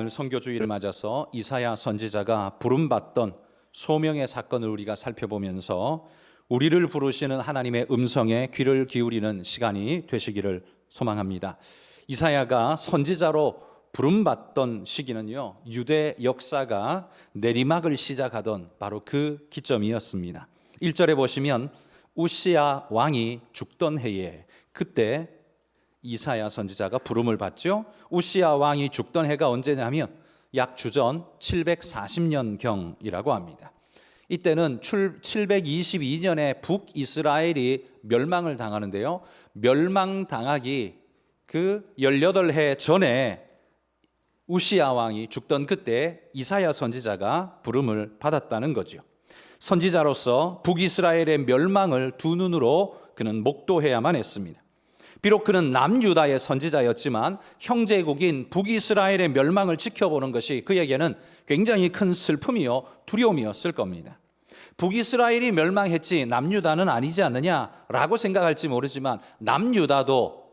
오늘 선교주의를 맞아서 이사야 선지자가 부름받던 소명의 사건을 우리가 살펴보면서 우리를 부르시는 하나님의 음성에 귀를 기울이는 시간이 되시기를 소망합니다. 이사야가 선지자로 부름받던 시기는요, 유대 역사가 내리막을 시작하던 바로 그 기점이었습니다. 1절에 보시면 우시야 왕이 죽던 해에, 그때 이사야 선지자가 부름을 받죠. 우시야 왕이 죽던 해가 언제냐면 약 주전 740년경이라고 합니다. 이때는 722년에 북이스라엘이 멸망을 당하는데요, 멸망당하기 그 18해 전에 우시야 왕이 죽던 그때 이사야 선지자가 부름을 받았다는 거죠. 선지자로서 북이스라엘의 멸망을 두 눈으로 그는 목도해야만 했습니다. 비록 그는 남유다의 선지자였지만 형제국인 북이스라엘의 멸망을 지켜보는 것이 그에게는 굉장히 큰 슬픔이요 두려움이었을 겁니다. 북이스라엘이 멸망했지 남유다는 아니지 않느냐라고 생각할지 모르지만 남유다도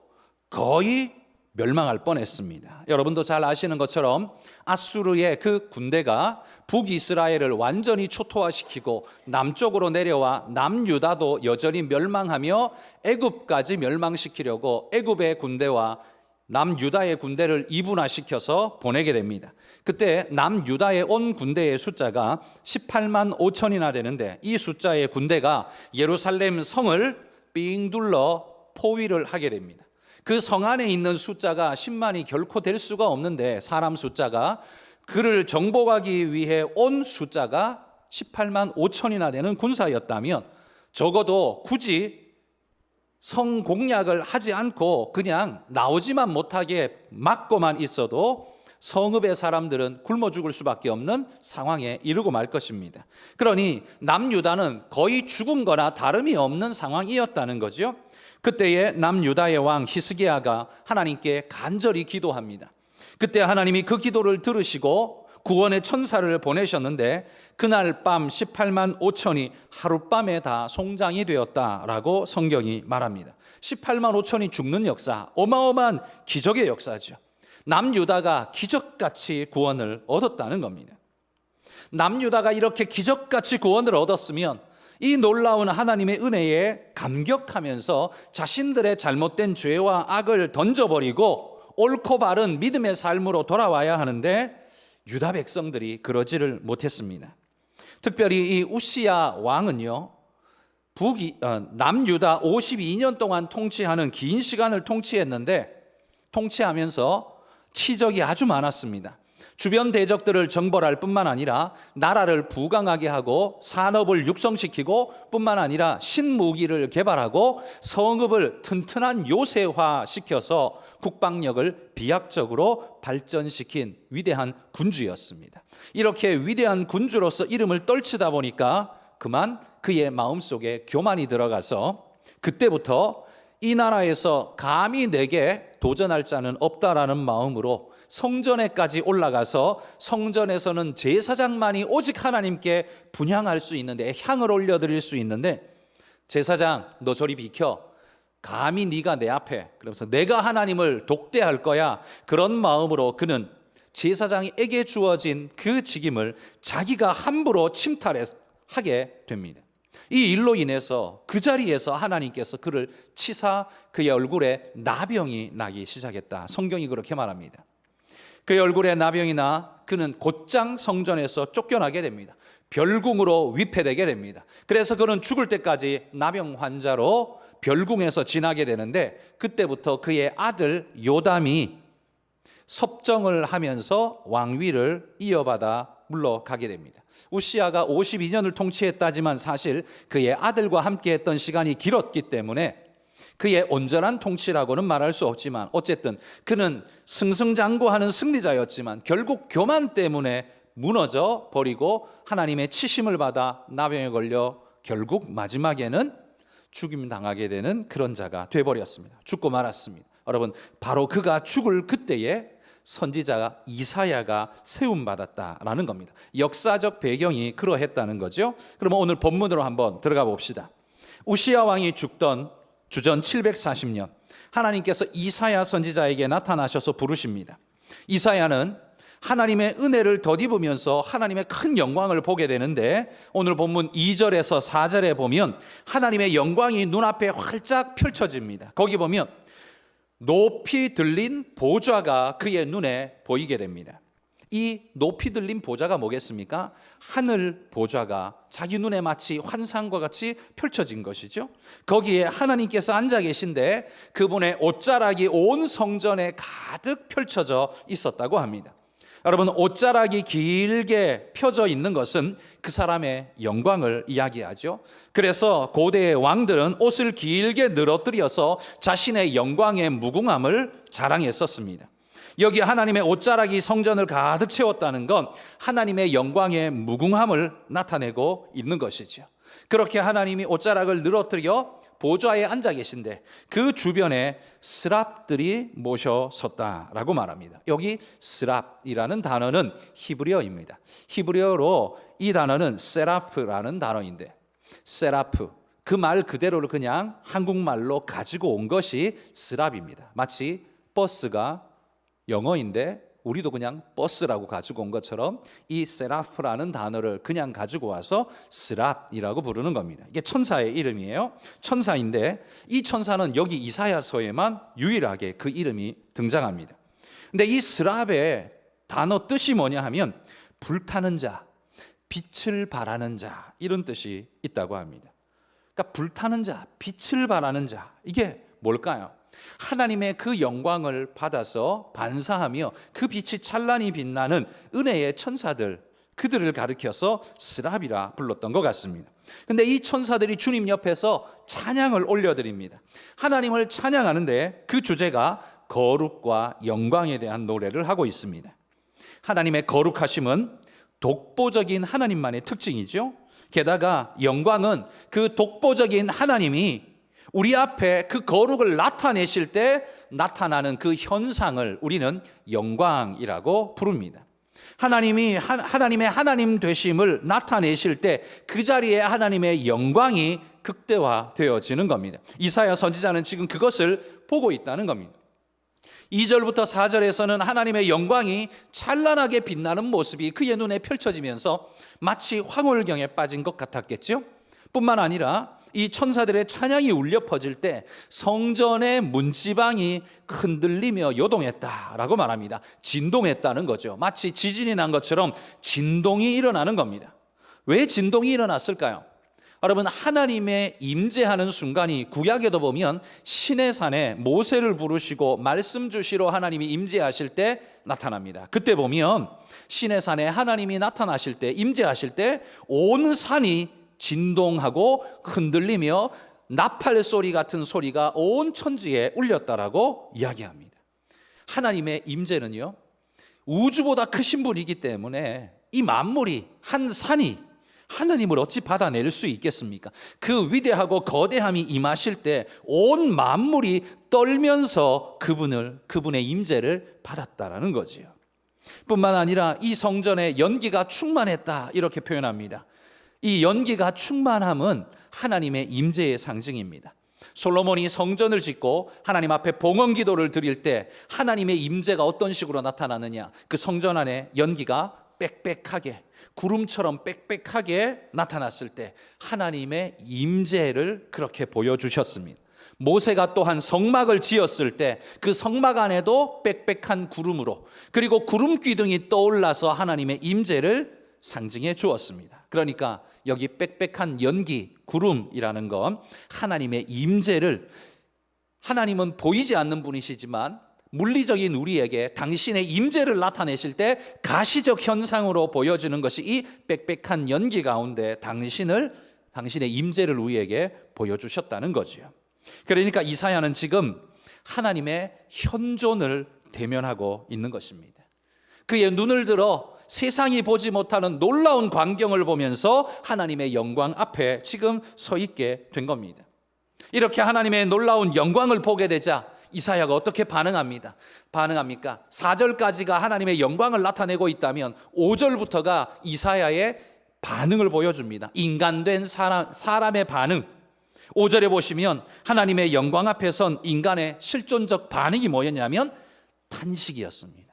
거의 멸망할 뻔했습니다. 여러분도 잘 아시는 것처럼 아수르의 그 군대가 북이스라엘을 완전히 초토화시키고 남쪽으로 내려와 남유다도 여전히 멸망하며 애굽까지 멸망시키려고 애굽의 군대와 남유다의 군대를 이분화시켜서 보내게 됩니다. 그때 남유다의 온 군대의 숫자가 18만 5천이나 되는데 이 숫자의 군대가 예루살렘 성을 삥 둘러 포위를 하게 됩니다. 그 성 안에 있는 숫자가 10만이 결코 될 수가 없는데, 사람 숫자가 그를 정복하기 위해 온 숫자가 18만 5천이나 되는 군사였다면 적어도 굳이 성 공략을 하지 않고 그냥 나오지만 못하게 막고만 있어도 성읍의 사람들은 굶어 죽을 수밖에 없는 상황에 이르고 말 것입니다. 그러니 남유다는 거의 죽은 거나 다름이 없는 상황이었다는 거죠. 그때의 남유다의 왕 히스기야가 하나님께 간절히 기도합니다. 그때 하나님이 그 기도를 들으시고 구원의 천사를 보내셨는데 그날 밤 18만 5천이 하룻밤에 다 송장이 되었다라고 성경이 말합니다. 18만 5천이 죽는 역사, 어마어마한 기적의 역사죠. 남유다가 기적같이 구원을 얻었다는 겁니다. 남유다가 이렇게 기적같이 구원을 얻었으면 이 놀라운 하나님의 은혜에 감격하면서 자신들의 잘못된 죄와 악을 던져버리고 옳고 바른 믿음의 삶으로 돌아와야 하는데 유다 백성들이 그러지를 못했습니다. 특별히 이 우시야 왕은요, 남유다 52년 동안 통치하는 긴 시간을 통치했는데 통치하면서 치적이 아주 많았습니다. 주변 대적들을 정벌할 뿐만 아니라 나라를 부강하게 하고 산업을 육성시키고 뿐만 아니라 신무기를 개발하고 성읍을 튼튼한 요새화시켜서 국방력을 비약적으로 발전시킨 위대한 군주였습니다. 이렇게 위대한 군주로서 이름을 떨치다 보니까 그만 그의 마음속에 교만이 들어가서 그때부터 이 나라에서 감히 내게 도전할 자는 없다라는 마음으로 성전에까지 올라가서 성전에서는 제사장만이 오직 하나님께 분향할 수 있는데, 향을 올려드릴 수 있는데, 제사장 너 저리 비켜, 감히 네가 내 앞에, 그러면서 내가 하나님을 독대할 거야, 그런 마음으로 그는 제사장에게 주어진 그 직임을 자기가 함부로 침탈하게 됩니다. 이 일로 인해서 그 자리에서 하나님께서 그를 치사 그의 얼굴에 나병이 나기 시작했다. 성경이 그렇게 말합니다. 그의 얼굴에 나병이 나 그는 곧장 성전에서 쫓겨나게 됩니다. 별궁으로 위폐되게 됩니다. 그래서 그는 죽을 때까지 나병 환자로 별궁에서 지나게 되는데, 그때부터 그의 아들 요담이 섭정을 하면서 왕위를 이어받아 물러가게 됩니다. 우시야가 52년을 통치했다지만 사실 그의 아들과 함께 했던 시간이 길었기 때문에 그의 온전한 통치라고는 말할 수 없지만 어쨌든 그는 승승장구하는 승리자였지만 결국 교만 때문에 무너져 버리고 하나님의 치심을 받아 나병에 걸려 결국 마지막에는 죽임 당하게 되는 그런 자가 되어버렸습니다. 죽고 말았습니다. 여러분, 바로 그가 죽을 그때에 선지자 이사야가 세움받았다라는 겁니다. 역사적 배경이 그러했다는 거죠. 그러면 오늘 본문으로 한번 들어가 봅시다. 우시야 왕이 죽던 주전 740년 하나님께서 이사야 선지자에게 나타나셔서 부르십니다. 이사야는 하나님의 은혜를 덧입으면서 하나님의 큰 영광을 보게 되는데, 오늘 본문 2절에서 4절에 보면 하나님의 영광이 눈앞에 활짝 펼쳐집니다. 거기 보면 높이 들린 보좌가 그의 눈에 보이게 됩니다. 이 높이 들린 보좌가 뭐겠습니까? 하늘 보좌가 자기 눈에 마치 환상과 같이 펼쳐진 것이죠. 거기에 하나님께서 앉아 계신데 그분의 옷자락이 온 성전에 가득 펼쳐져 있었다고 합니다. 여러분, 옷자락이 길게 펴져 있는 것은 그 사람의 영광을 이야기하죠. 그래서 고대의 왕들은 옷을 길게 늘어뜨려서 자신의 영광의 무궁함을 자랑했었습니다. 여기 하나님의 옷자락이 성전을 가득 채웠다는 건 하나님의 영광의 무궁함을 나타내고 있는 것이죠. 그렇게 하나님이 옷자락을 늘어뜨려 보좌에 앉아 계신데 그 주변에 스랍들이 모셔섰다라고 말합니다. 여기 스랍이라는 단어는 히브리어입니다. 히브리어로 이 단어는 세라프라는 단어인데, 세라프, 그 말 그대로를 그냥 한국말로 가지고 온 것이 스랍입니다. 마치 버스가 영어인데 우리도 그냥 버스라고 가지고 온 것처럼 이 세라프라는 단어를 그냥 가지고 와서 스랍이라고 부르는 겁니다. 이게 천사의 이름이에요. 천사인데 이 천사는 여기 이사야서에만 유일하게 그 이름이 등장합니다. 근데 이 스랍의 단어 뜻이 뭐냐 하면 불타는 자, 빛을 발하는 자, 이런 뜻이 있다고 합니다. 그러니까 불타는 자, 빛을 발하는 자, 이게 뭘까요? 하나님의 그 영광을 받아서 반사하며 그 빛이 찬란히 빛나는 은혜의 천사들, 그들을 가리켜서 스랍이라 불렀던 것 같습니다. 근데 이 천사들이 주님 옆에서 찬양을 올려드립니다. 하나님을 찬양하는데 그 주제가 거룩과 영광에 대한 노래를 하고 있습니다. 하나님의 거룩하심은 독보적인 하나님만의 특징이죠. 게다가 영광은 그 독보적인 하나님이 우리 앞에 그 거룩을 나타내실 때 나타나는 그 현상을 우리는 영광이라고 부릅니다. 하나님이 하나님의 하나님 되심을 나타내실 때 그 자리에 하나님의 영광이 극대화되어지는 겁니다. 이사야 선지자는 지금 그것을 보고 있다는 겁니다. 2절부터 4절에서는 하나님의 영광이 찬란하게 빛나는 모습이 그의 눈에 펼쳐지면서 마치 황홀경에 빠진 것 같았겠죠. 뿐만 아니라 이 천사들의 찬양이 울려 퍼질 때 성전의 문지방이 흔들리며 요동했다라고 말합니다. 진동했다는 거죠. 마치 지진이 난 것처럼 진동이 일어나는 겁니다. 왜 진동이 일어났을까요? 여러분, 하나님의 임재하는 순간이 구약에도 보면 시내산에 모세를 부르시고 말씀 주시러 하나님이 임재하실 때 나타납니다. 그때 보면 시내산에 하나님이 나타나실 때, 임재하실 때 온 산이 진동하고 흔들리며 나팔 소리 같은 소리가 온 천지에 울렸다라고 이야기합니다. 하나님의 임재는요, 우주보다 크신 분이기 때문에 이 만물이, 한 산이 하나님을 어찌 받아낼 수 있겠습니까? 그 위대하고 거대함이 임하실 때 온 만물이 떨면서 그분의 임재를 받았다라는 거지요. 뿐만 아니라 이 성전에 연기가 충만했다, 이렇게 표현합니다. 이 연기가 충만함은 하나님의 임재의 상징입니다. 솔로몬이 성전을 짓고 하나님 앞에 봉헌 기도를 드릴 때 하나님의 임재가 어떤 식으로 나타나느냐, 그 성전 안에 연기가 빽빽하게, 구름처럼 빽빽하게 나타났을 때 하나님의 임재를 그렇게 보여주셨습니다. 모세가 또한 성막을 지었을 때 그 성막 안에도 빽빽한 구름으로, 그리고 구름 기둥이 떠올라서 하나님의 임재를 상징해 주었습니다. 그러니까 여기 빽빽한 연기, 구름이라는 건 하나님의 임재를, 하나님은 보이지 않는 분이시지만 물리적인 우리에게 당신의 임재를 나타내실 때 가시적 현상으로 보여지는 것이 이 빽빽한 연기 가운데 당신의 임재를 우리에게 보여주셨다는 거죠. 그러니까 이사야는 지금 하나님의 현존을 대면하고 있는 것입니다. 그의 눈을 들어 세상이 보지 못하는 놀라운 광경을 보면서 하나님의 영광 앞에 지금 서 있게 된 겁니다. 이렇게 하나님의 놀라운 영광을 보게 되자 이사야가 어떻게 반응합니까? 4절까지가 하나님의 영광을 나타내고 있다면 5절부터가 이사야의 반응을 보여줍니다. 인간된 사람의 반응. 5절에 보시면 하나님의 영광 앞에 선 인간의 실존적 반응이 뭐였냐면 탄식이었습니다.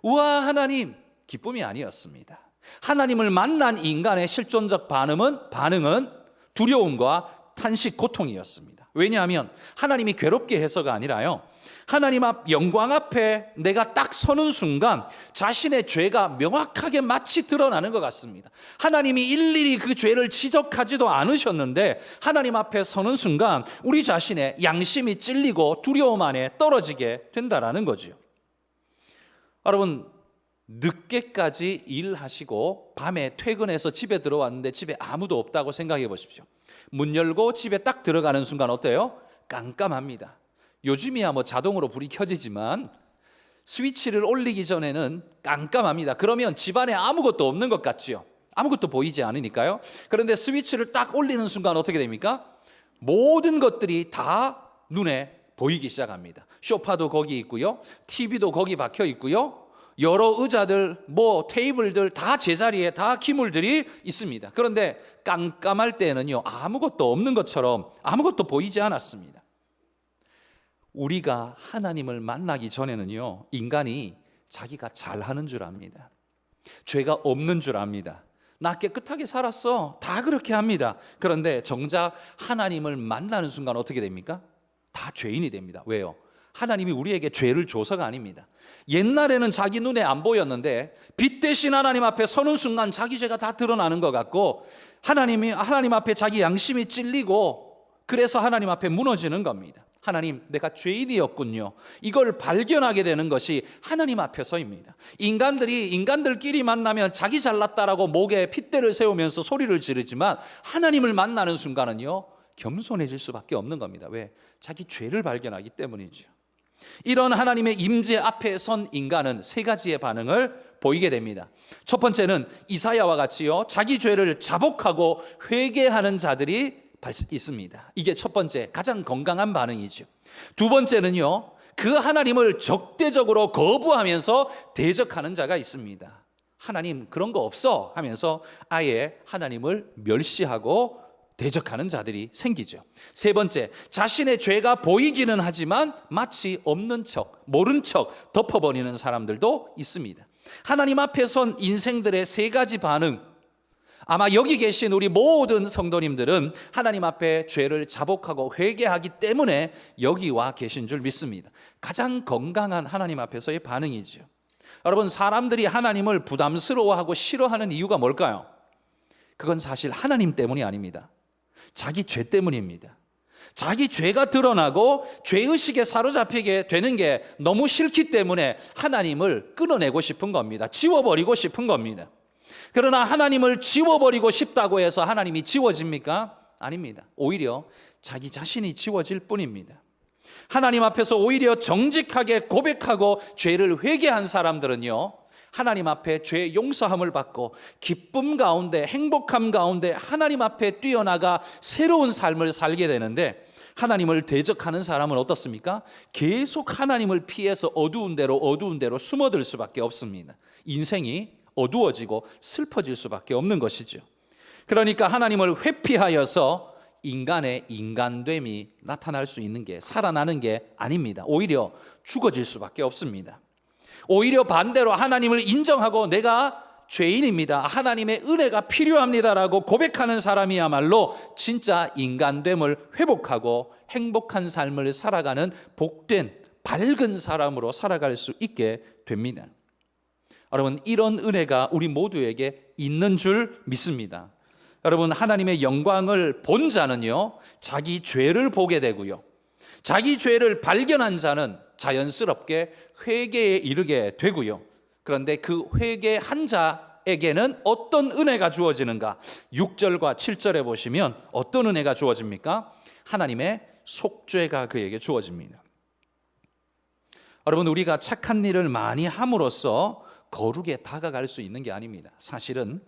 우와 하나님, 기쁨이 아니었습니다. 하나님을 만난 인간의 실존적 반응은 두려움과 탄식, 고통이었습니다. 왜냐하면 하나님이 괴롭게 해서가 아니라요, 하나님 앞 영광 앞에 내가 딱 서는 순간 자신의 죄가 명확하게 마치 드러나는 것 같습니다. 하나님이 일일이 그 죄를 지적하지도 않으셨는데 하나님 앞에 서는 순간 우리 자신의 양심이 찔리고 두려움 안에 떨어지게 된다라는 거죠. 여러분, 늦게까지 일하시고 밤에 퇴근해서 집에 들어왔는데 집에 아무도 없다고 생각해 보십시오. 문 열고 집에 딱 들어가는 순간 어때요? 깜깜합니다. 요즘이야 뭐 자동으로 불이 켜지지만 스위치를 올리기 전에는 깜깜합니다. 그러면 집안에 아무것도 없는 것 같지요. 아무것도 보이지 않으니까요. 그런데 스위치를 딱 올리는 순간 어떻게 됩니까? 모든 것들이 다 눈에 보이기 시작합니다. 소파도 거기 있고요, TV도 거기 박혀 있고요, 여러 의자들, 테이블들 다 제자리에 다 기물들이 있습니다. 그런데 깜깜할 때는요, 아무것도 없는 것처럼 아무것도 보이지 않았습니다. 우리가 하나님을 만나기 전에는요, 인간이 자기가 잘하는 줄 압니다. 죄가 없는 줄 압니다. 나 깨끗하게 살았어, 다 그렇게 합니다. 그런데 정작 하나님을 만나는 순간 어떻게 됩니까? 다 죄인이 됩니다. 왜요? 하나님이 우리에게 죄를 줘서가 아닙니다. 옛날에는 자기 눈에 안 보였는데 빛 대신 하나님 앞에 서는 순간 자기 죄가 다 드러나는 것 같고, 하나님 앞에 자기 양심이 찔리고, 그래서 하나님 앞에 무너지는 겁니다. 하나님, 내가 죄인이었군요. 이걸 발견하게 되는 것이 하나님 앞에서입니다. 인간들끼리 만나면 자기 잘났다라고 목에 핏대를 세우면서 소리를 지르지만 하나님을 만나는 순간은요, 겸손해질 수밖에 없는 겁니다. 왜? 자기 죄를 발견하기 때문이죠. 이런 하나님의 임재 앞에 선 인간은 세 가지의 반응을 보이게 됩니다. 첫 번째는 이사야와 같이요, 자기 죄를 자복하고 회개하는 자들이 있습니다. 이게 첫 번째, 가장 건강한 반응이죠. 두 번째는요, 그 하나님을 적대적으로 거부하면서 대적하는 자가 있습니다. 하나님 그런 거 없어 하면서 아예 하나님을 멸시하고 대적하는 자들이 생기죠. 세 번째, 자신의 죄가 보이기는 하지만 마치 없는 척, 모른 척 덮어버리는 사람들도 있습니다. 하나님 앞에 선 인생들의 세 가지 반응, 아마 여기 계신 우리 모든 성도님들은 하나님 앞에 죄를 자복하고 회개하기 때문에 여기 와 계신 줄 믿습니다. 가장 건강한 하나님 앞에서의 반응이죠. 여러분, 사람들이 하나님을 부담스러워하고 싫어하는 이유가 뭘까요? 그건 사실 하나님 때문이 아닙니다. 자기 죄 때문입니다. 자기 죄가 드러나고 죄의식에 사로잡히게 되는 게 너무 싫기 때문에 하나님을 끊어내고 싶은 겁니다. 지워버리고 싶은 겁니다. 그러나 하나님을 지워버리고 싶다고 해서 하나님이 지워집니까? 아닙니다. 오히려 자기 자신이 지워질 뿐입니다. 하나님 앞에서 오히려 정직하게 고백하고 죄를 회개한 사람들은요, 하나님 앞에 죄 용서함을 받고 기쁨 가운데, 행복함 가운데 하나님 앞에 뛰어나가 새로운 삶을 살게 되는데, 하나님을 대적하는 사람은 어떻습니까? 계속 하나님을 피해서 어두운 데로 숨어들 수밖에 없습니다. 인생이 어두워지고 슬퍼질 수밖에 없는 것이죠. 그러니까 하나님을 회피하여서 인간의 인간됨이 나타날 수 있는 게, 살아나는 게 아닙니다. 오히려 죽어질 수밖에 없습니다. 오히려 반대로 하나님을 인정하고 내가 죄인입니다, 하나님의 은혜가 필요합니다라고 고백하는 사람이야말로 진짜 인간됨을 회복하고 행복한 삶을 살아가는 복된 밝은 사람으로 살아갈 수 있게 됩니다. 여러분, 이런 은혜가 우리 모두에게 있는 줄 믿습니다. 여러분, 하나님의 영광을 본 자는요, 자기 죄를 보게 되고요, 자기 죄를 발견한 자는 자연스럽게 회개에 이르게 되고요. 그런데 그 회개한 자에게는 어떤 은혜가 주어지는가? 6절과 7절에 보시면 어떤 은혜가 주어집니까? 하나님의 속죄가 그에게 주어집니다. 여러분, 우리가 착한 일을 많이 함으로써 거룩에 다가갈 수 있는 게 아닙니다. 사실은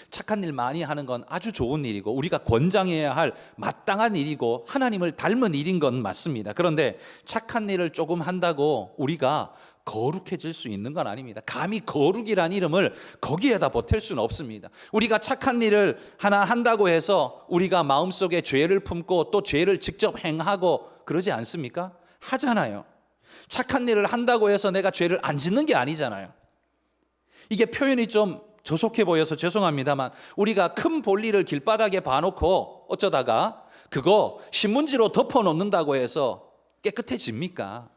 착한 일 많이 하는 건 아주 좋은 일이고 우리가 권장해야 할 마땅한 일이고 하나님을 닮은 일인 건 맞습니다. 그런데 착한 일을 조금 한다고 우리가 거룩해질 수 있는 건 아닙니다. 감히 거룩이란 이름을 거기에다 보탤 수는 없습니다. 우리가 착한 일을 하나 한다고 해서 우리가 마음속에 죄를 품고 또 죄를 직접 행하고 그러지 않습니까? 하잖아요. 착한 일을 한다고 해서 내가 죄를 안 짓는 게 아니잖아요. 이게 표현이 좀 저속해 보여서 죄송합니다만 우리가 큰 볼일을 길바닥에 봐놓고 어쩌다가 그거 신문지로 덮어놓는다고 해서 깨끗해집니까?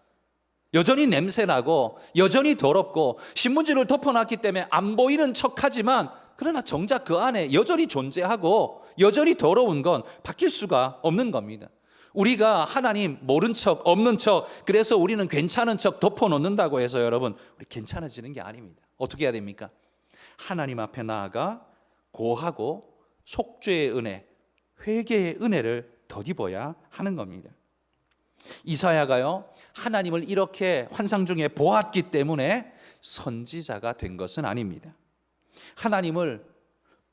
여전히 냄새나고 여전히 더럽고 신문지를 덮어놨기 때문에 안 보이는 척하지만 그러나 정작 그 안에 여전히 존재하고 여전히 더러운 건 바뀔 수가 없는 겁니다. 우리가 하나님 모른 척 없는 척 그래서 우리는 괜찮은 척 덮어놓는다고 해서 여러분 우리 괜찮아지는 게 아닙니다. 어떻게 해야 됩니까? 하나님 앞에 나아가 고하고 속죄의 은혜, 회개의 은혜를 덧입어야 하는 겁니다. 이사야가요 하나님을 이렇게 환상 중에 보았기 때문에 선지자가 된 것은 아닙니다. 하나님을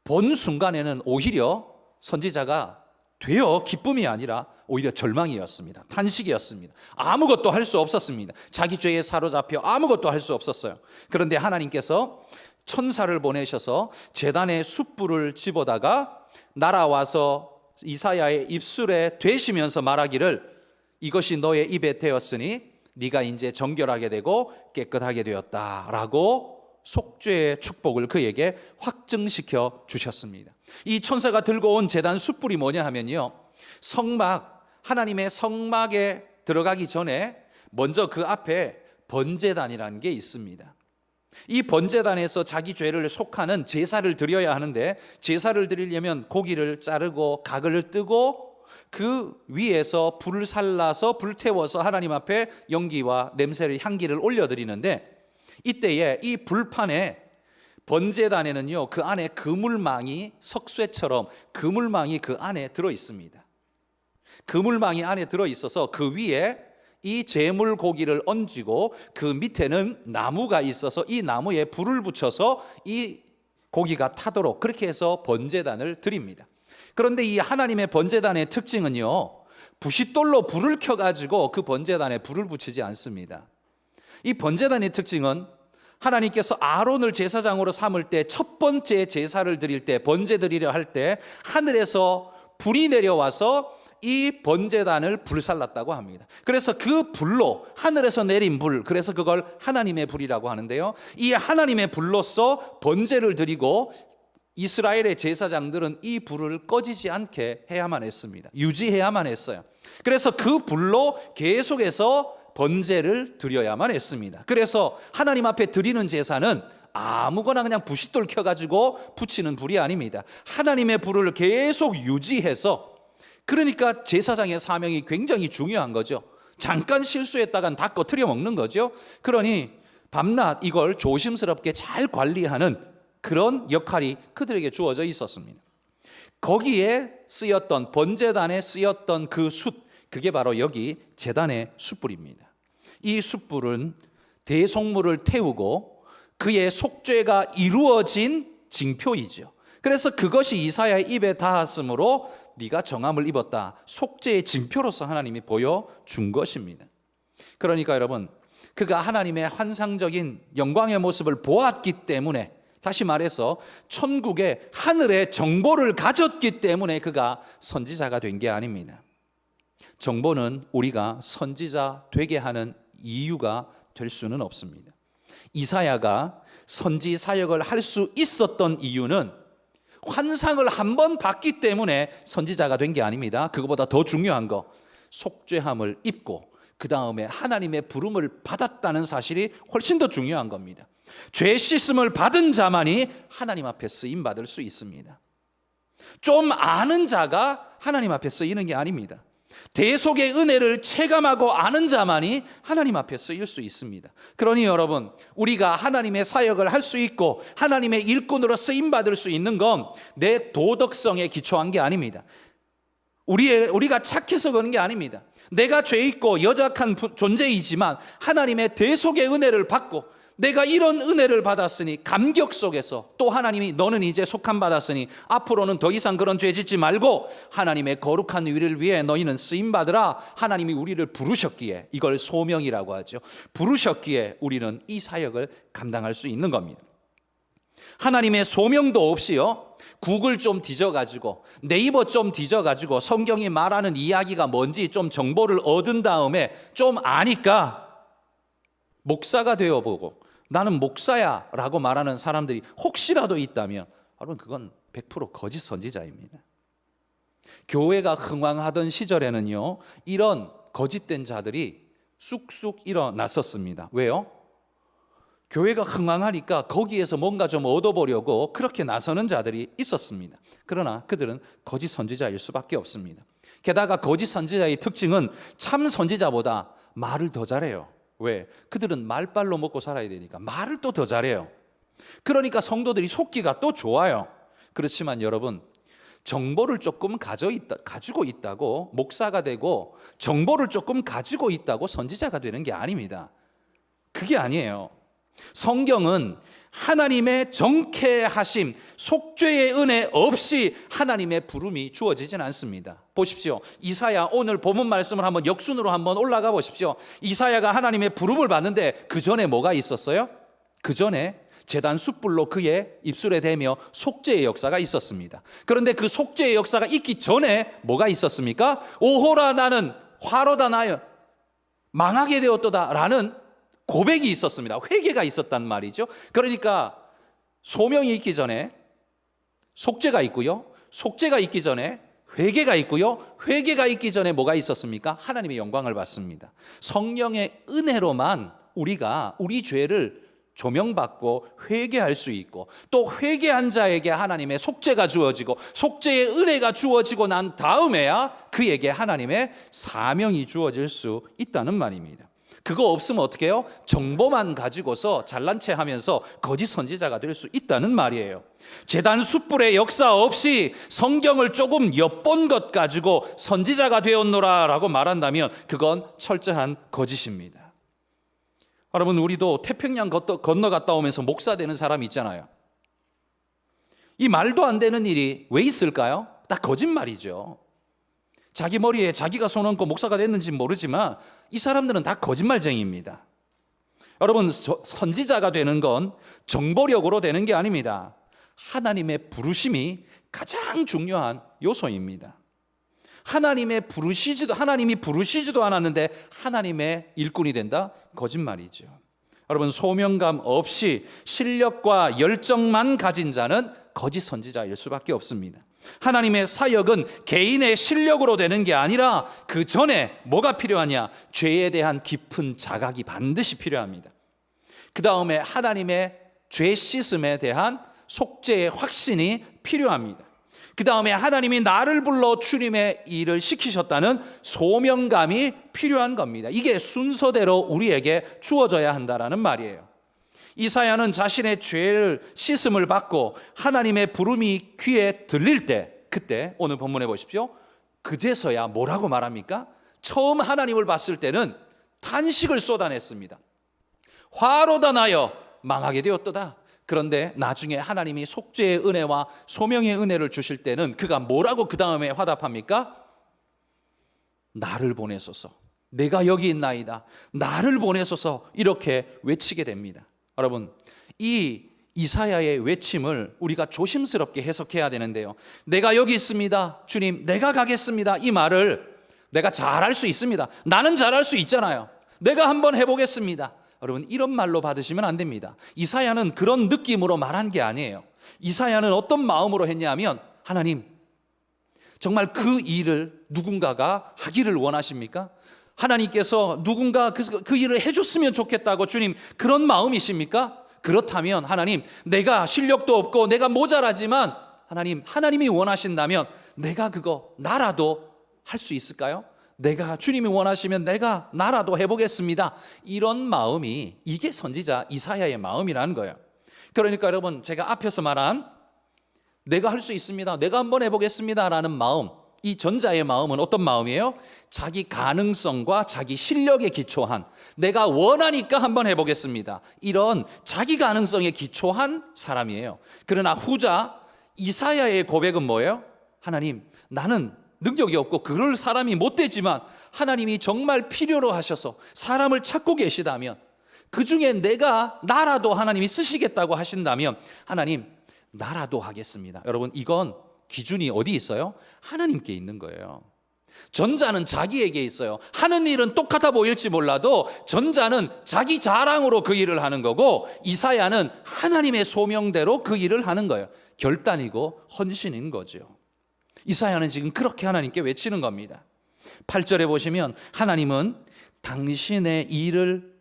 본 순간에는 오히려 선지자가 되어 기쁨이 아니라 오히려 절망이었습니다. 탄식이었습니다. 아무것도 할 수 없었습니다. 자기 죄에 사로잡혀 아무것도 할 수 없었어요. 그런데 하나님께서 천사를 보내셔서 제단에 숯불을 집어다가 날아와서 이사야의 입술에 되시면서 말하기를 이것이 너의 입에 되었으니 네가 이제 정결하게 되고 깨끗하게 되었다라고 속죄의 축복을 그에게 확증시켜 주셨습니다. 이 천사가 들고 온 제단 숯불이 뭐냐 하면요, 성막, 하나님의 성막에 들어가기 전에 먼저 그 앞에 번제단이라는 게 있습니다. 이 번제단에서 자기 죄를 속하는 제사를 드려야 하는데 제사를 드리려면 고기를 자르고 각을 뜨고 그 위에서 불을 살라서 불태워서 하나님 앞에 연기와 냄새를 향기를 올려드리는데 이때에 이 불판에 번제단에는요 그 안에 그물망이 석쇠처럼 그물망이 그 안에 들어 있습니다. 그물망이 안에 들어 있어서 그 위에 이 제물 고기를 얹고 그 밑에는 나무가 있어서 이 나무에 불을 붙여서 이 고기가 타도록 그렇게 해서 번제단을 드립니다. 그런데 이 하나님의 번제단의 특징은요 부싯돌로 불을 켜가지고 그 번제단에 불을 붙이지 않습니다. 이 번제단의 특징은 하나님께서 아론을 제사장으로 삼을 때 첫 번째 제사를 드릴 때 번제 드리려 할 때 하늘에서 불이 내려와서 이 번제단을 불살랐다고 합니다. 그래서 그 불로 하늘에서 내린 불, 그래서 그걸 하나님의 불이라고 하는데요, 이 하나님의 불로서 번제를 드리고 이스라엘의 제사장들은 이 불을 꺼지지 않게 해야만 했습니다. 유지해야만 했어요. 그래서 그 불로 계속해서 번제를 드려야만 했습니다. 그래서 하나님 앞에 드리는 제사는 아무거나 그냥 부싯돌 켜가지고 붙이는 불이 아닙니다. 하나님의 불을 계속 유지해서, 그러니까 제사장의 사명이 굉장히 중요한 거죠. 잠깐 실수했다간 다 꺼트려 먹는 거죠. 그러니 밤낮 이걸 조심스럽게 잘 관리하는 그런 역할이 그들에게 주어져 있었습니다. 거기에 쓰였던 번제단에 쓰였던 그 숯, 그게 바로 여기 제단의 숯불입니다. 이 숯불은 대속물을 태우고 그의 속죄가 이루어진 징표이죠. 그래서 그것이 이사야의 입에 닿았으므로 네가 정함을 입었다, 속죄의 징표로서 하나님이 보여준 것입니다. 그러니까 여러분, 그가 하나님의 환상적인 영광의 모습을 보았기 때문에, 다시 말해서 천국의 하늘의 정보를 가졌기 때문에 그가 선지자가 된 게 아닙니다. 정보는 우리가 선지자 되게 하는 이유가 될 수는 없습니다. 이사야가 선지 사역을 할 수 있었던 이유는 환상을 한 번 봤기 때문에 선지자가 된 게 아닙니다. 그거보다 더 중요한 거, 속죄함을 입고 그 다음에 하나님의 부름을 받았다는 사실이 훨씬 더 중요한 겁니다. 죄 씻음을 받은 자만이 하나님 앞에 쓰임 받을 수 있습니다. 좀 아는 자가 하나님 앞에 쓰이는 게 아닙니다. 대속의 은혜를 체감하고 아는 자만이 하나님 앞에 쓰일 수 있습니다. 그러니 여러분, 우리가 하나님의 사역을 할 수 있고 하나님의 일꾼으로 쓰임받을 수 있는 건 내 도덕성에 기초한 게 아닙니다. 우리가 착해서 그런 게 아닙니다. 내가 죄 있고 여작한 존재이지만 하나님의 대속의 은혜를 받고 내가 이런 은혜를 받았으니 감격 속에서 또 하나님이 너는 이제 속함 받았으니 앞으로는 더 이상 그런 죄 짓지 말고 하나님의 거룩한 위를 위해 너희는 쓰임받으라. 하나님이 우리를 부르셨기에, 이걸 소명이라고 하죠. 부르셨기에 우리는 이 사역을 감당할 수 있는 겁니다. 하나님의 소명도 없이요, 구글 좀 뒤져가지고 네이버 좀 뒤져가지고 성경이 말하는 이야기가 뭔지 좀 정보를 얻은 다음에 좀 아니까 목사가 되어보고 나는 목사야 라고 말하는 사람들이 혹시라도 있다면 여러분 그건 100% 거짓 선지자입니다. 교회가 흥왕하던 시절에는요, 이런 거짓된 자들이 쑥쑥 일어났었습니다. 왜요? 교회가 흥왕하니까 거기에서 뭔가 좀 얻어보려고 그렇게 나서는 자들이 있었습니다. 그러나 그들은 거짓 선지자일 수밖에 없습니다. 게다가 거짓 선지자의 특징은 참 선지자보다 말을 더 잘해요. 왜? 그들은 말빨로 먹고 살아야 되니까 말을 또 더 잘해요. 그러니까 성도들이 속기가 또 좋아요. 그렇지만 여러분, 정보를 조금 가지고 있다고 목사가 되고 정보를 조금 가지고 있다고 선지자가 되는 게 아닙니다. 그게 아니에요. 성경은 하나님의 정케하심, 속죄의 은혜 없이 하나님의 부름이 주어지진 않습니다. 보십시오. 이사야, 오늘 본문 말씀을 한번 역순으로 한번 올라가 보십시오. 이사야가 하나님의 부름을 받는데 그 전에 뭐가 있었어요? 그 전에 제단 숯불로 그의 입술에 대며 속죄의 역사가 있었습니다. 그런데 그 속죄의 역사가 있기 전에 뭐가 있었습니까? 오호라 나는 화로다 나여 망하게 되었도다 라는 고백이 있었습니다. 회개가 있었단 말이죠. 그러니까 소명이 있기 전에 속죄가 있고요, 속죄가 있기 전에 회개가 있고요, 회개가 있기 전에 뭐가 있었습니까? 하나님의 영광을 받습니다. 성령의 은혜로만 우리가 우리 죄를 조명받고 회개할 수 있고, 또 회개한 자에게 하나님의 속죄가 주어지고 속죄의 은혜가 주어지고 난 다음에야 그에게 하나님의 사명이 주어질 수 있다는 말입니다. 그거 없으면 어떻게 해요? 정보만 가지고서 잘난 체 하면서 거짓 선지자가 될 수 있다는 말이에요. 제단 숯불의 역사 없이 성경을 조금 엿본 것 가지고 선지자가 되었노라 라고 말한다면 그건 철저한 거짓입니다. 여러분, 우리도 태평양 건너갔다 오면서 목사 되는 사람이 있잖아요. 이 말도 안 되는 일이 왜 있을까요? 다 거짓말이죠. 자기 머리에 자기가 손 얹고 목사가 됐는지는 모르지만 이 사람들은 다 거짓말쟁이입니다. 여러분, 선지자가 되는 건 정보력으로 되는 게 아닙니다. 하나님의 부르심이 가장 중요한 요소입니다. 하나님이 부르시지도 않았는데 하나님의 일꾼이 된다? 거짓말이죠. 여러분, 소명감 없이 실력과 열정만 가진 자는 거짓 선지자일 수밖에 없습니다. 하나님의 사역은 개인의 실력으로 되는 게 아니라 그 전에 뭐가 필요하냐? 죄에 대한 깊은 자각이 반드시 필요합니다. 그 다음에 하나님의 죄 씻음에 대한 속죄의 확신이 필요합니다. 그 다음에 하나님이 나를 불러 주님의 일을 시키셨다는 소명감이 필요한 겁니다. 이게 순서대로 우리에게 주어져야 한다는 말이에요. 이사야는 자신의 죄를 씻음을 받고 하나님의 부름이 귀에 들릴 때, 그때 오늘 본문에 보십시오. 그제서야 뭐라고 말합니까? 처음 하나님을 봤을 때는 탄식을 쏟아냈습니다. 화로다 나여 망하게 되었도다. 그런데 나중에 하나님이 속죄의 은혜와 소명의 은혜를 주실 때는 그가 뭐라고 그 다음에 화답합니까? 나를 보내소서, 내가 여기 있나이다, 나를 보내소서, 이렇게 외치게 됩니다. 여러분, 이 이사야의 외침을 우리가 조심스럽게 해석해야 되는데요, 내가 여기 있습니다, 주님 내가 가겠습니다, 이 말을 내가 잘할 수 있습니다, 나는 잘할 수 있잖아요, 내가 한번 해보겠습니다, 여러분 이런 말로 받으시면 안 됩니다. 이사야는 그런 느낌으로 말한 게 아니에요. 이사야는 어떤 마음으로 했냐면, 하나님 정말 그 일을 누군가가 하기를 원하십니까? 하나님께서 누군가 그 일을 해줬으면 좋겠다고 주님 그런 마음이십니까? 그렇다면 하나님, 내가 실력도 없고 내가 모자라지만 하나님이 원하신다면 내가 그거 나라도 할 수 있을까요? 내가 주님이 원하시면 내가 나라도 해보겠습니다. 이런 마음이, 이게 선지자 이사야의 마음이라는 거예요. 그러니까 여러분, 제가 앞에서 말한 내가 할 수 있습니다, 내가 한번 해보겠습니다 라는 마음, 이 전자의 마음은 어떤 마음이에요? 자기 가능성과 자기 실력에 기초한, 내가 원하니까 한번 해보겠습니다, 이런 자기 가능성에 기초한 사람이에요. 그러나 후자 이사야의 고백은 뭐예요? 하나님, 나는 능력이 없고 그럴 사람이 못 되지만 하나님이 정말 필요로 하셔서 사람을 찾고 계시다면, 그 중에 나라도 하나님이 쓰시겠다고 하신다면 하나님, 나라도 하겠습니다. 여러분, 이건 기준이 어디 있어요? 하나님께 있는 거예요. 전자는 자기에게 있어요. 하는 일은 똑같아 보일지 몰라도 전자는 자기 자랑으로 그 일을 하는 거고, 이사야는 하나님의 소명대로 그 일을 하는 거예요. 결단이고 헌신인 거죠. 이사야는 지금 그렇게 하나님께 외치는 겁니다. 8절에 보시면 하나님은 당신의 일을,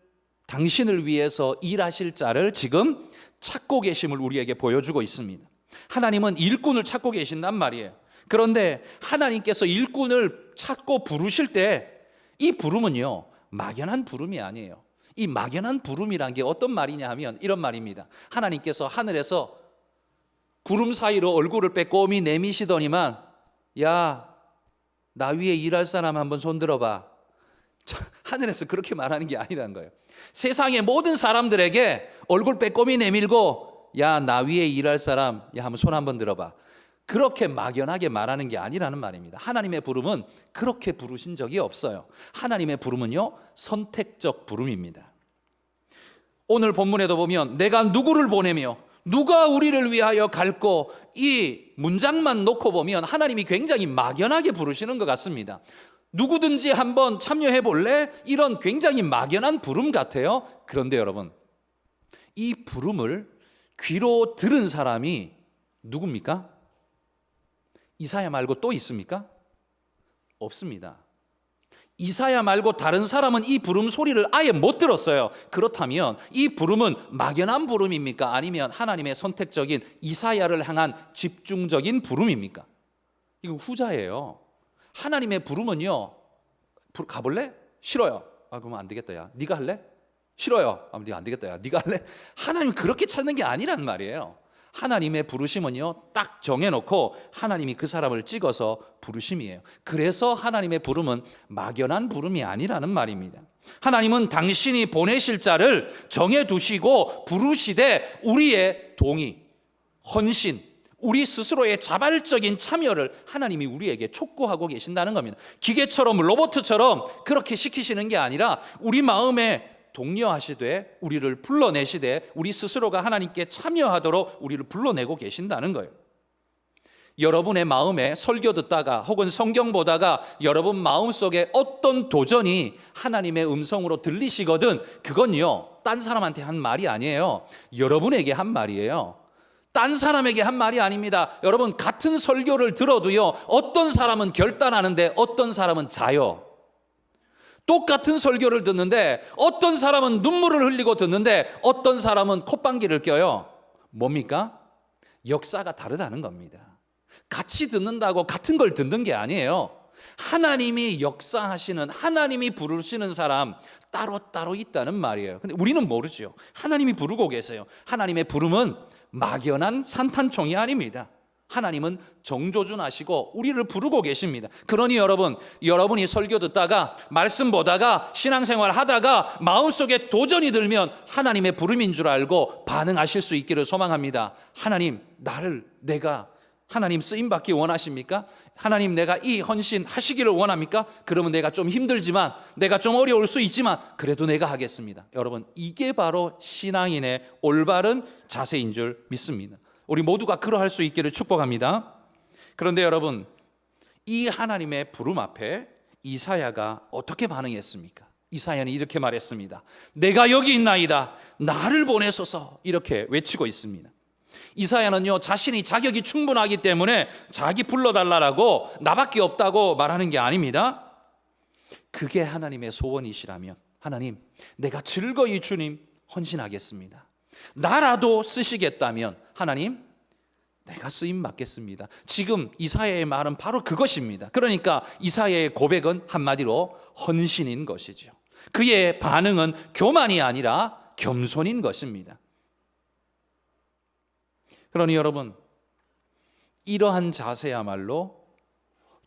당신을 위해서 일하실 자를 지금 찾고 계심을 우리에게 보여주고 있습니다. 하나님은 일꾼을 찾고 계신단 말이에요. 그런데 하나님께서 일꾼을 찾고 부르실 때 이 부름은요, 막연한 부름이 아니에요. 이 막연한 부름이란 게 어떤 말이냐 하면 이런 말입니다. 하나님께서 하늘에서 구름 사이로 얼굴을 빼꼼히 내미시더니만, 야, 나 위에 일할 사람 한번 손 들어봐. 하늘에서 그렇게 말하는 게 아니라는 거예요. 세상의 모든 사람들에게 얼굴 빼꼼히 내밀고, 야, 나 위에 일할 사람, 야, 한번 손 한번 들어봐. 그렇게 막연하게 말하는 게 아니라는 말입니다. 하나님의 부름은 그렇게 부르신 적이 없어요. 하나님의 부름은요, 선택적 부름입니다. 오늘 본문에도 보면 내가 누구를 보내며 누가 우리를 위하여 갈고, 이 문장만 놓고 보면 하나님이 굉장히 막연하게 부르시는 것 같습니다. 누구든지 한번 참여해 볼래? 이런 굉장히 막연한 부름 같아요. 그런데 여러분, 이 부름을 귀로 들은 사람이 누굽니까? 이사야 말고 또 있습니까? 없습니다. 이사야 말고 다른 사람은 이 부름 소리를 아예 못 들었어요. 그렇다면 이 부름은 막연한 부름입니까? 아니면 하나님의 선택적인 이사야를 향한 집중적인 부름입니까? 이거 후자예요. 하나님의 부름은요, 가볼래? 싫어요. 아, 그러면 안 되겠다. 야, 네가 할래? 싫어요. 아, 네가 안 되겠다. 야, 네가 할래? 하나님 그렇게 찾는 게 아니란 말이에요. 하나님의 부르심은요, 딱 정해놓고 하나님이 그 사람을 찍어서 부르심이에요. 그래서 하나님의 부름은 막연한 부름이 아니라는 말입니다. 하나님은 당신이 보내실 자를 정해두시고 부르시되 우리의 동의, 헌신, 우리 스스로의 자발적인 참여를 하나님이 우리에게 촉구하고 계신다는 겁니다. 기계처럼, 로봇처럼 그렇게 시키시는 게 아니라 우리 마음에 독려하시되 우리를 불러내시되 우리 스스로가 하나님께 참여하도록 우리를 불러내고 계신다는 거예요. 여러분의 마음에 설교 듣다가 혹은 성경 보다가 여러분 마음속에 어떤 도전이 하나님의 음성으로 들리시거든, 그건요, 딴 사람한테 한 말이 아니에요. 여러분에게 한 말이에요. 딴 사람에게 한 말이 아닙니다. 여러분, 같은 설교를 들어도요, 어떤 사람은 결단하는데 어떤 사람은 자요. 똑같은 설교를 듣는데 어떤 사람은 눈물을 흘리고 듣는데 어떤 사람은 콧방귀를 껴요. 뭡니까? 역사가 다르다는 겁니다. 같이 듣는다고 같은 걸 듣는 게 아니에요. 하나님이 역사하시는, 하나님이 부르시는 사람 따로따로 있다는 말이에요. 근데 우리는 모르죠. 하나님이 부르고 계세요. 하나님의 부름은 막연한 산탄총이 아닙니다. 하나님은 정조준하시고 우리를 부르고 계십니다. 그러니 여러분이 설교 듣다가 말씀 보다가 신앙생활 하다가 마음속에 도전이 들면 하나님의 부름인 줄 알고 반응하실 수 있기를 소망합니다. 하나님, 하나님 쓰임받기 원하십니까? 하나님, 내가 이 헌신 하시기를 원합니까? 그러면 내가 좀 힘들지만, 내가 좀 어려울 수 있지만 그래도 내가 하겠습니다. 여러분, 이게 바로 신앙인의 올바른 자세인 줄 믿습니다. 우리 모두가 그러할 수 있기를 축복합니다. 그런데 여러분, 이 하나님의 부름 앞에 이사야가 어떻게 반응했습니까? 이사야는 이렇게 말했습니다. 내가 여기 있나이다, 나를 보내소서, 이렇게 외치고 있습니다. 이사야는요, 자신이 자격이 충분하기 때문에 자기 불러달라고, 나밖에 없다고 말하는 게 아닙니다. 그게 하나님의 소원이시라면, 하나님, 내가 즐거이 주님 헌신하겠습니다. 나라도 쓰시겠다면 하나님, 내가 쓰임 받겠습니다. 지금 이사야의 말은 바로 그것입니다. 그러니까 이사야의 고백은 한마디로 헌신인 것이죠. 그의 반응은 교만이 아니라 겸손인 것입니다. 그러니 여러분, 이러한 자세야말로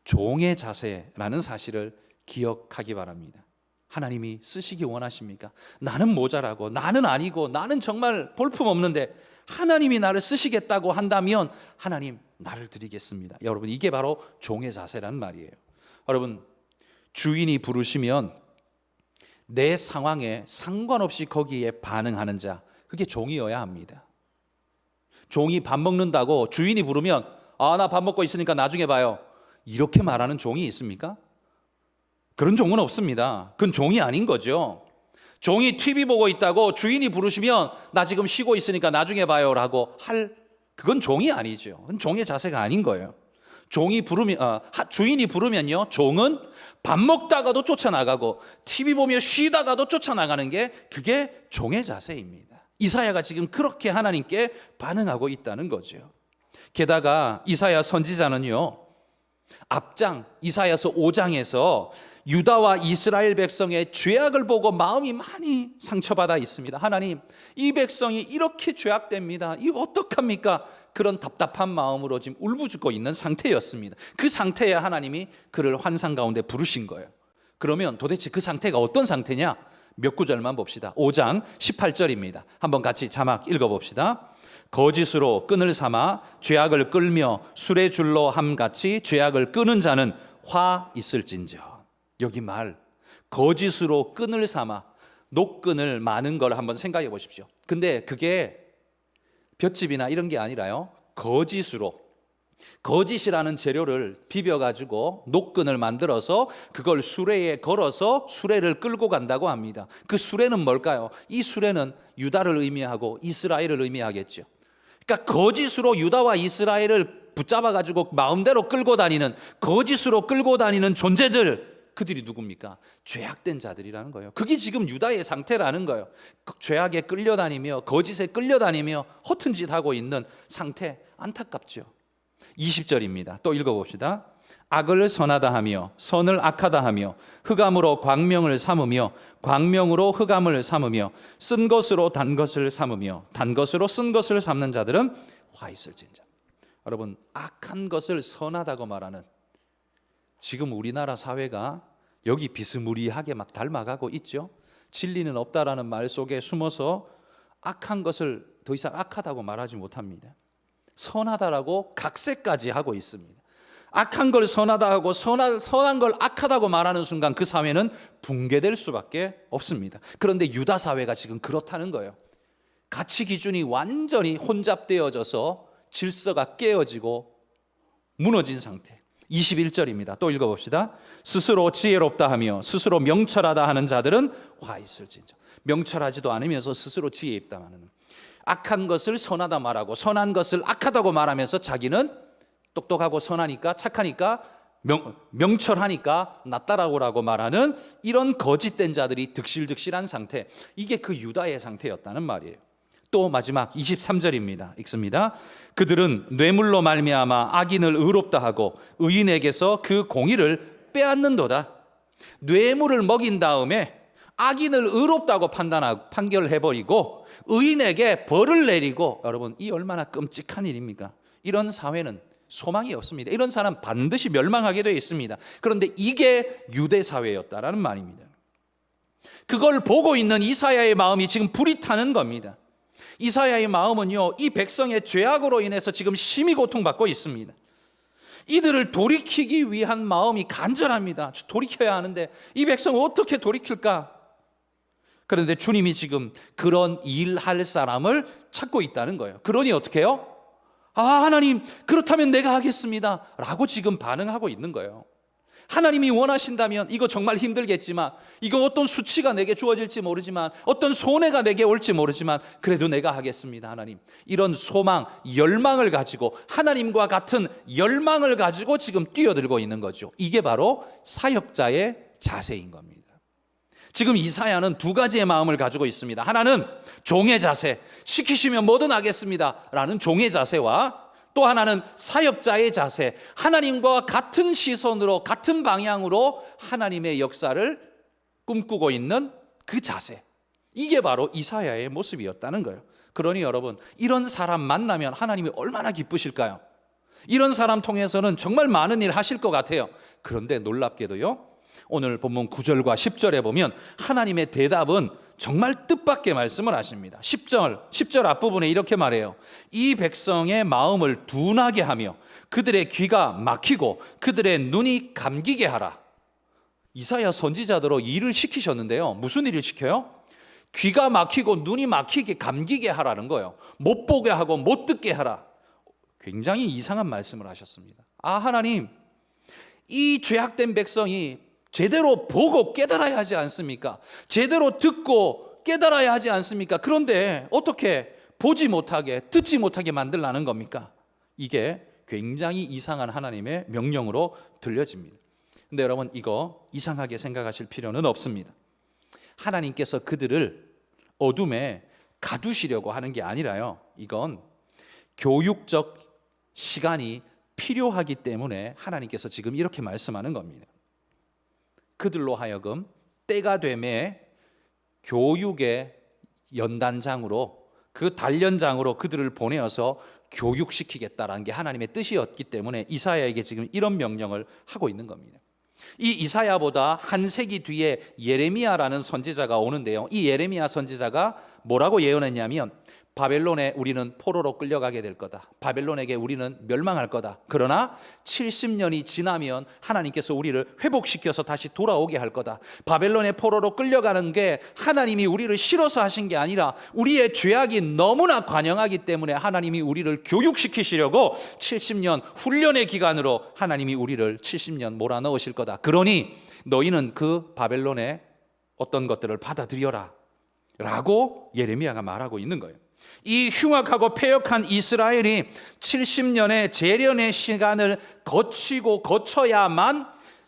종의 자세라는 사실을 기억하기 바랍니다. 하나님이 쓰시기 원하십니까? 나는 모자라고, 나는 아니고, 나는 정말 볼품없는데 하나님이 나를 쓰시겠다고 한다면 하나님, 나를 드리겠습니다. 여러분, 이게 바로 종의 자세란 말이에요. 여러분, 주인이 부르시면 내 상황에 상관없이 거기에 반응하는 자, 그게 종이어야 합니다. 종이 밥 먹는다고 주인이 부르면 나 밥 먹고 있으니까 나중에 봐요, 이렇게 말하는 종이 있습니까? 그런 종은 없습니다. 그건 종이 아닌 거죠. 종이 TV 보고 있다고 주인이 부르시면 나 지금 쉬고 있으니까 나중에 봐요 라고 그건 종이 아니죠. 그건 종의 자세가 아닌 거예요. 주인이 부르면요, 종은 밥 먹다가도 쫓아나가고 TV 보며 쉬다가도 쫓아나가는 게 그게 종의 자세입니다. 이사야가 지금 그렇게 하나님께 반응하고 있다는 거죠. 게다가 이사야 선지자는요, 앞장 이사야서 5장에서 유다와 이스라엘 백성의 죄악을 보고 마음이 많이 상처받아 있습니다. 하나님, 이 백성이 이렇게 죄악됩니다. 이거 어떡합니까? 그런 답답한 마음으로 지금 울부짖고 있는 상태였습니다. 그 상태에 하나님이 그를 환상 가운데 부르신 거예요. 그러면 도대체 그 상태가 어떤 상태냐? 몇 구절만 봅시다. 5장 18절입니다. 한번 같이 자막 읽어봅시다. 거짓으로 끈을 삼아 죄악을 끌며 술의 줄로 함같이 죄악을 끄는 자는 화 있을진저. 여기 말, 거짓으로 끈을 삼아, 녹끈을 마는 걸 한번 생각해 보십시오. 근데 그게 볏짚이나 이런 게 아니라요, 거짓이라는 재료를 비벼가지고 녹끈을 만들어서 그걸 수레에 걸어서 수레를 끌고 간다고 합니다. 그 수레는 뭘까요? 이 수레는 유다를 의미하고 이스라엘을 의미하겠죠. 그러니까 거짓으로 유다와 이스라엘을 붙잡아가지고 마음대로 끌고 다니는, 거짓으로 끌고 다니는 존재들, 그들이 누굽니까? 죄악된 자들이라는 거예요. 그게 지금 유다의 상태라는 거예요. 죄악에 끌려다니며 거짓에 끌려다니며 허튼 짓 하고 있는 상태, 안타깝죠. 20절입니다. 또 읽어봅시다. 악을 선하다 하며 선을 악하다 하며 흑암으로 광명을 삼으며 광명으로 흑암을 삼으며 쓴 것으로 단 것을 삼으며 단 것으로 쓴 것을 삼는 자들은 화 있을진저. 여러분, 악한 것을 선하다고 말하는, 지금 우리나라 사회가 여기 비스무리하게 막 닮아가고 있죠. 진리는 없다라는 말 속에 숨어서 악한 것을 더 이상 악하다고 말하지 못합니다. 선하다라고 각색까지 하고 있습니다. 악한 걸 선하다 하고 선한 걸 악하다고 말하는 순간 그 사회는 붕괴될 수밖에 없습니다. 그런데 유다 사회가 지금 그렇다는 거예요. 가치 기준이 완전히 혼잡되어져서 질서가 깨어지고 무너진 상태. 21절입니다. 또 읽어봅시다. 스스로 지혜롭다 하며 스스로 명철하다 하는 자들은 화 있을진저. 명철하지도 않으면서 스스로 지혜 있다 하는, 악한 것을 선하다 말하고 선한 것을 악하다고 말하면서 자기는 똑똑하고 선하니까 착하니까 명철하니까 낫다라고 말하는 이런 거짓된 자들이 득실득실한 상태, 이게 그 유다의 상태였다는 말이에요. 또 마지막 23절입니다. 읽습니다. 그들은 뇌물로 말미암아 악인을 의롭다 하고 의인에게서 그 공의를 빼앗는도다. 뇌물을 먹인 다음에 악인을 의롭다고 판결해버리고 의인에게 벌을 내리고, 여러분, 이 얼마나 끔찍한 일입니까? 이런 사회는 소망이 없습니다. 이런 사람 반드시 멸망하게 되어 있습니다. 그런데 이게 유대 사회였다라는 말입니다. 그걸 보고 있는 이사야의 마음이 지금 불이 타는 겁니다. 이사야의 마음은요, 이 백성의 죄악으로 인해서 지금 심히 고통받고 있습니다. 이들을 돌이키기 위한 마음이 간절합니다. 돌이켜야 하는데 이 백성을 어떻게 돌이킬까? 그런데 주님이 지금 그런 일할 사람을 찾고 있다는 거예요. 그러니 어떻게 해요? 하나님, 그렇다면 내가 하겠습니다 라고 지금 반응하고 있는 거예요. 하나님이 원하신다면 이거 정말 힘들겠지만, 이거 어떤 수치가 내게 주어질지 모르지만, 어떤 손해가 내게 올지 모르지만 그래도 내가 하겠습니다 하나님. 이런 소망, 열망을 가지고, 하나님과 같은 열망을 가지고 지금 뛰어들고 있는 거죠. 이게 바로 사역자의 자세인 겁니다. 지금 이사야는 두 가지의 마음을 가지고 있습니다. 하나는 종의 자세, 시키시면 뭐든 하겠습니다 라는 종의 자세와, 또 하나는 사역자의 자세, 하나님과 같은 시선으로 같은 방향으로 하나님의 역사를 꿈꾸고 있는 그 자세, 이게 바로 이사야의 모습이었다는 거예요. 그러니 여러분, 이런 사람 만나면 하나님이 얼마나 기쁘실까요? 이런 사람 통해서는 정말 많은 일 하실 것 같아요. 그런데 놀랍게도요, 오늘 본문 9절과 10절에 보면 하나님의 대답은 정말 뜻밖의 말씀을 하십니다. 10절 앞부분에 이렇게 말해요. 이 백성의 마음을 둔하게 하며 그들의 귀가 막히고 그들의 눈이 감기게 하라. 이사야 선지자대로 일을 시키셨는데요, 무슨 일을 시켜요? 귀가 막히고 눈이 막히게 감기게 하라는 거예요. 못 보게 하고 못 듣게 하라. 굉장히 이상한 말씀을 하셨습니다. 하나님, 이 죄악된 백성이 제대로 보고 깨달아야 하지 않습니까? 제대로 듣고 깨달아야 하지 않습니까? 그런데 어떻게 보지 못하게, 듣지 못하게 만들라는 겁니까? 이게 굉장히 이상한 하나님의 명령으로 들려집니다. 근데 여러분, 이거 이상하게 생각하실 필요는 없습니다. 하나님께서 그들을 어둠에 가두시려고 하는 게 아니라요, 이건 교육적 시간이 필요하기 때문에 하나님께서 지금 이렇게 말씀하는 겁니다. 그들로 하여금 때가 되매 교육의 연단장으로, 그 단련장으로 그들을 보내어서 교육시키겠다라는 게 하나님의 뜻이었기 때문에 이사야에게 지금 이런 명령을 하고 있는 겁니다. 이 이사야보다 한 세기 뒤에 예레미야라는 선지자가 오는데요, 이 예레미야 선지자가 뭐라고 예언했냐면, 바벨론에 우리는 포로로 끌려가게 될 거다. 바벨론에게 우리는 멸망할 거다. 그러나 70년이 지나면 하나님께서 우리를 회복시켜서 다시 돌아오게 할 거다. 바벨론의 포로로 끌려가는 게 하나님이 우리를 싫어서 하신 게 아니라 우리의 죄악이 너무나 관영하기 때문에 하나님이 우리를 교육시키시려고 70년 훈련의 기간으로 하나님이 우리를 70년 몰아넣으실 거다. 그러니 너희는 그 바벨론의 어떤 것들을 받아들여라 라고 예레미야가 말하고 있는 거예요. 이 흉악하고 패역한 이스라엘이 70년의 재련의 시간을 거쳐야만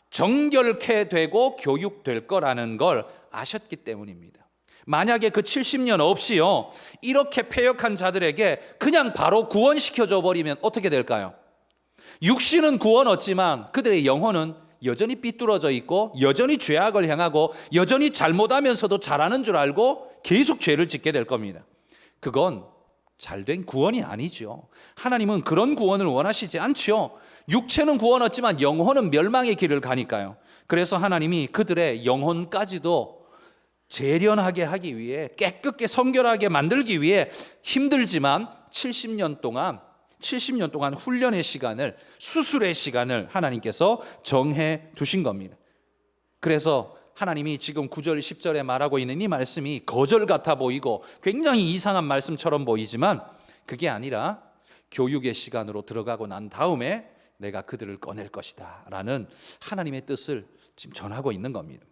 정결케 되고 교육될 거라는 걸 아셨기 때문입니다. 만약에 그 70년 없이요, 이렇게 패역한 자들에게 그냥 바로 구원시켜줘 버리면 어떻게 될까요? 육신은 구원 얻지만 그들의 영혼은 여전히 삐뚤어져 있고 여전히 죄악을 행하고 여전히 잘못하면서도 잘하는 줄 알고 계속 죄를 짓게 될 겁니다. 그건 잘된 구원이 아니죠. 하나님은 그런 구원을 원하시지 않죠. 육체는 구원 얻지만 영혼은 멸망의 길을 가니까요. 그래서 하나님이 그들의 영혼까지도 재련하게 하기 위해, 깨끗게 성결하게 만들기 위해 힘들지만 70년 동안 훈련의 시간을, 수술의 시간을 하나님께서 정해 두신 겁니다. 그래서 하나님이 지금 9절 10절에 말하고 있는 이 말씀이 거절 같아 보이고 굉장히 이상한 말씀처럼 보이지만 그게 아니라 교육의 시간으로 들어가고 난 다음에 내가 그들을 꺼낼 것이다 라는 하나님의 뜻을 지금 전하고 있는 겁니다.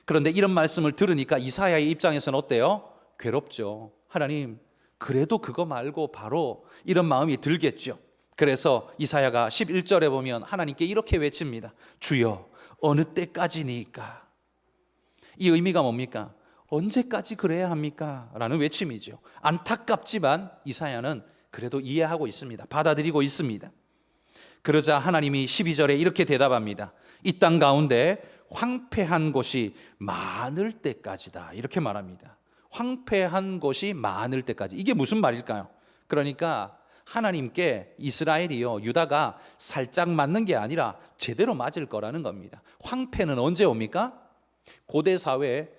그런데 이런 말씀을 들으니까 이사야의 입장에서는 어때요? 괴롭죠. 하나님, 그래도 그거 말고 바로 이런 마음이 들겠죠. 그래서 이사야가 11절에 보면 하나님께 이렇게 외칩니다. 주여, 어느 때까지니까? 이 의미가 뭡니까? 언제까지 그래야 합니까? 라는 외침이죠. 안타깝지만 이사야는 그래도 이해하고 있습니다. 받아들이고 있습니다. 그러자 하나님이 12절에 이렇게 대답합니다. 이 땅 가운데 황폐한 곳이 많을 때까지다. 이렇게 말합니다. 황폐한 곳이 많을 때까지. 이게 무슨 말일까요? 그러니까 하나님께 이스라엘이요, 유다가 살짝 맞는 게 아니라 제대로 맞을 거라는 겁니다. 황폐는 언제 옵니까? 고대 사회에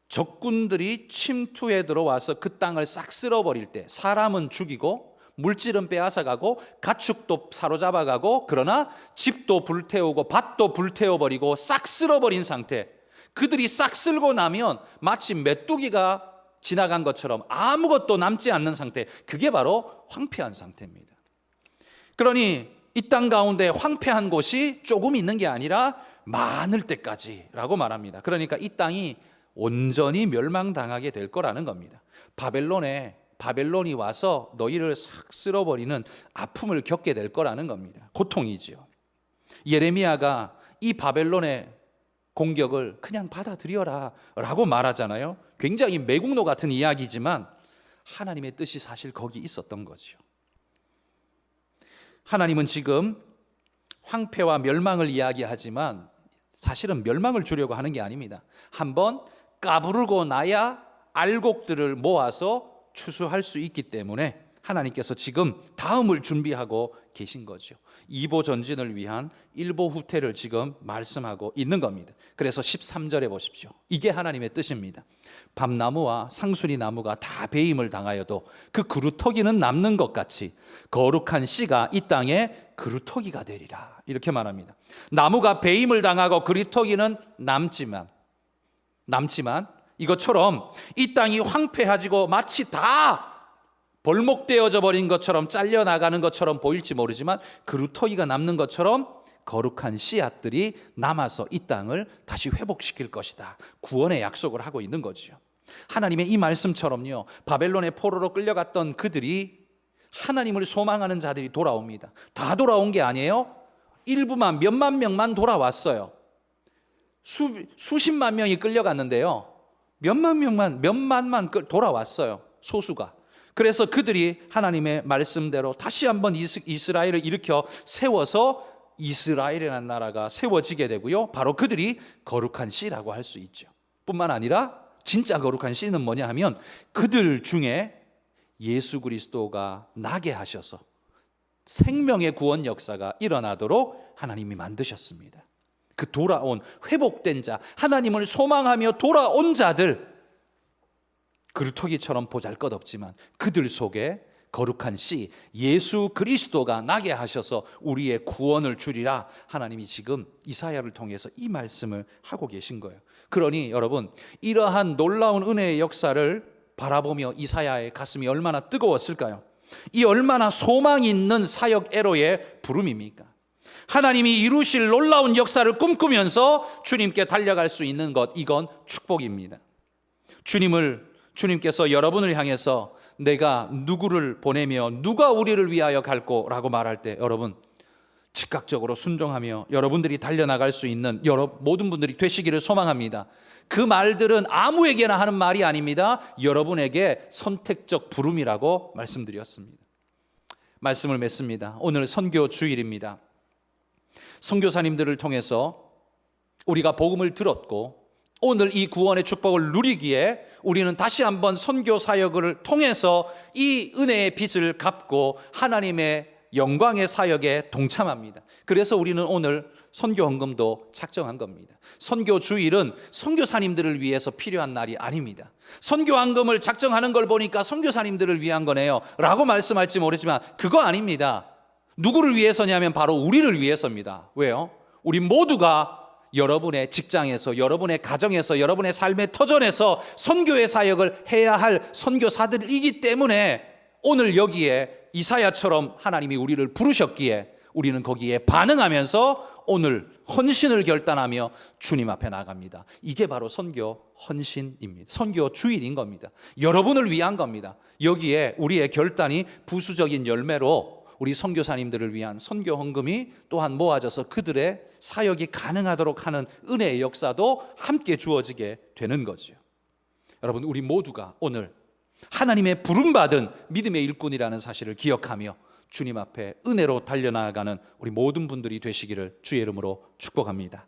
적군들이 침투해 들어와서 그 땅을 싹 쓸어버릴 때, 사람은 죽이고 물질은 빼앗아가고 가축도 사로잡아가고 그러나 집도 불태우고 밭도 불태워버리고 싹 쓸어버린 상태. 그들이 싹 쓸고 나면 마치 메뚜기가 지나간 것처럼 아무것도 남지 않는 상태, 그게 바로 황폐한 상태입니다. 그러니 이 땅 가운데 황폐한 곳이 조금 있는 게 아니라 많을 때까지라고 말합니다. 그러니까 이 땅이 온전히 멸망당하게 될 거라는 겁니다. 바벨론이 와서 너희를 싹 쓸어버리는 아픔을 겪게 될 거라는 겁니다. 고통이죠. 예레미야가 이 바벨론의 공격을 그냥 받아들여라 라고 말하잖아요. 굉장히 매국노 같은 이야기지만 하나님의 뜻이 사실 거기 있었던 거죠. 하나님은 지금 황폐와 멸망을 이야기하지만 사실은 멸망을 주려고 하는 게 아닙니다. 한번 까부르고 나야 알곡들을 모아서 추수할 수 있기 때문에 하나님께서 지금 다음을 준비하고 계신 거죠. 2보 전진을 위한 1보 후퇴를 지금 말씀하고 있는 겁니다. 그래서 13절에 보십시오. 이게 하나님의 뜻입니다. 밤나무와 상수리 나무가 다 배임을 당하여도 그 그루터기는 남는 것 같이 거룩한 씨가 이 땅에 그루터기가 되리라. 이렇게 말합니다. 나무가 배임을 당하고 그루터기는 남지만 이것처럼 이 땅이 황폐해지고 마치 다 벌목되어져 버린 것처럼, 잘려나가는 것처럼 보일지 모르지만 그루터기가 남는 것처럼 거룩한 씨앗들이 남아서 이 땅을 다시 회복시킬 것이다. 구원의 약속을 하고 있는 거죠. 하나님의 이 말씀처럼요, 바벨론의 포로로 끌려갔던 그들이 하나님을 소망하는 자들이 돌아옵니다. 다 돌아온 게 아니에요. 일부만, 몇만 명만 돌아왔어요. 수십만 명이 끌려갔는데요, 몇만만 돌아왔어요, 소수가. 그래서 그들이 하나님의 말씀대로 다시 한번 이스라엘을 일으켜 세워서 이스라엘이라는 나라가 세워지게 되고요, 바로 그들이 거룩한 씨라고 할 수 있죠. 뿐만 아니라 진짜 거룩한 씨는 뭐냐 하면 그들 중에 예수 그리스도가 나게 하셔서 생명의 구원 역사가 일어나도록 하나님이 만드셨습니다. 그 돌아온, 회복된 자, 하나님을 소망하며 돌아온 자들, 그루터기처럼 보잘것없지만 그들 속에 거룩한 씨, 예수 그리스도가 나게 하셔서 우리의 구원을 주리라. 하나님이 지금 이사야를 통해서 이 말씀을 하고 계신 거예요. 그러니 여러분, 이러한 놀라운 은혜의 역사를 바라보며 이사야의 가슴이 얼마나 뜨거웠을까요? 이 얼마나 소망 있는 사역 애로의 부름입니까? 하나님이 이루실 놀라운 역사를 꿈꾸면서 주님께 달려갈 수 있는 것, 이건 축복입니다. 주님께서 여러분을 향해서 내가 누구를 보내며 누가 우리를 위하여 갈꼬라고 말할 때 여러분 즉각적으로 순종하며 여러분들이 달려나갈 수 있는 모든 분들이 되시기를 소망합니다. 그 말들은 아무에게나 하는 말이 아닙니다. 여러분에게 선택적 부름이라고 말씀드렸습니다. 말씀을 맺습니다. 오늘 선교 주일입니다. 선교사님들을 통해서 우리가 복음을 들었고 오늘 이 구원의 축복을 누리기에 우리는 다시 한번 선교 사역을 통해서 이 은혜의 빚을 갚고 하나님의 영광의 사역에 동참합니다. 그래서 우리는 오늘 선교 헌금도 작정한 겁니다. 선교 주일은 선교사님들을 위해서 필요한 날이 아닙니다. 선교 헌금을 작정하는 걸 보니까 선교사님들을 위한 거네요 라고 말씀할지 모르지만 그거 아닙니다. 누구를 위해서냐면 바로 우리를 위해서입니다. 왜요? 우리 모두가 여러분의 직장에서, 여러분의 가정에서, 여러분의 삶의 터전에서 선교의 사역을 해야 할 선교사들이기 때문에 오늘 여기에 이사야처럼 하나님이 우리를 부르셨기에 우리는 거기에 반응하면서 오늘 헌신을 결단하며 주님 앞에 나갑니다. 이게 바로 선교 헌신입니다. 선교 주일인 겁니다. 여러분을 위한 겁니다. 여기에 우리의 결단이 부수적인 열매로 우리 선교사님들을 위한 선교 헌금이 또한 모아져서 그들의 사역이 가능하도록 하는 은혜의 역사도 함께 주어지게 되는 거죠. 여러분, 우리 모두가 오늘 하나님의 부름받은 믿음의 일꾼이라는 사실을 기억하며 주님 앞에 은혜로 달려나가는 우리 모든 분들이 되시기를 주의 이름으로 축복합니다.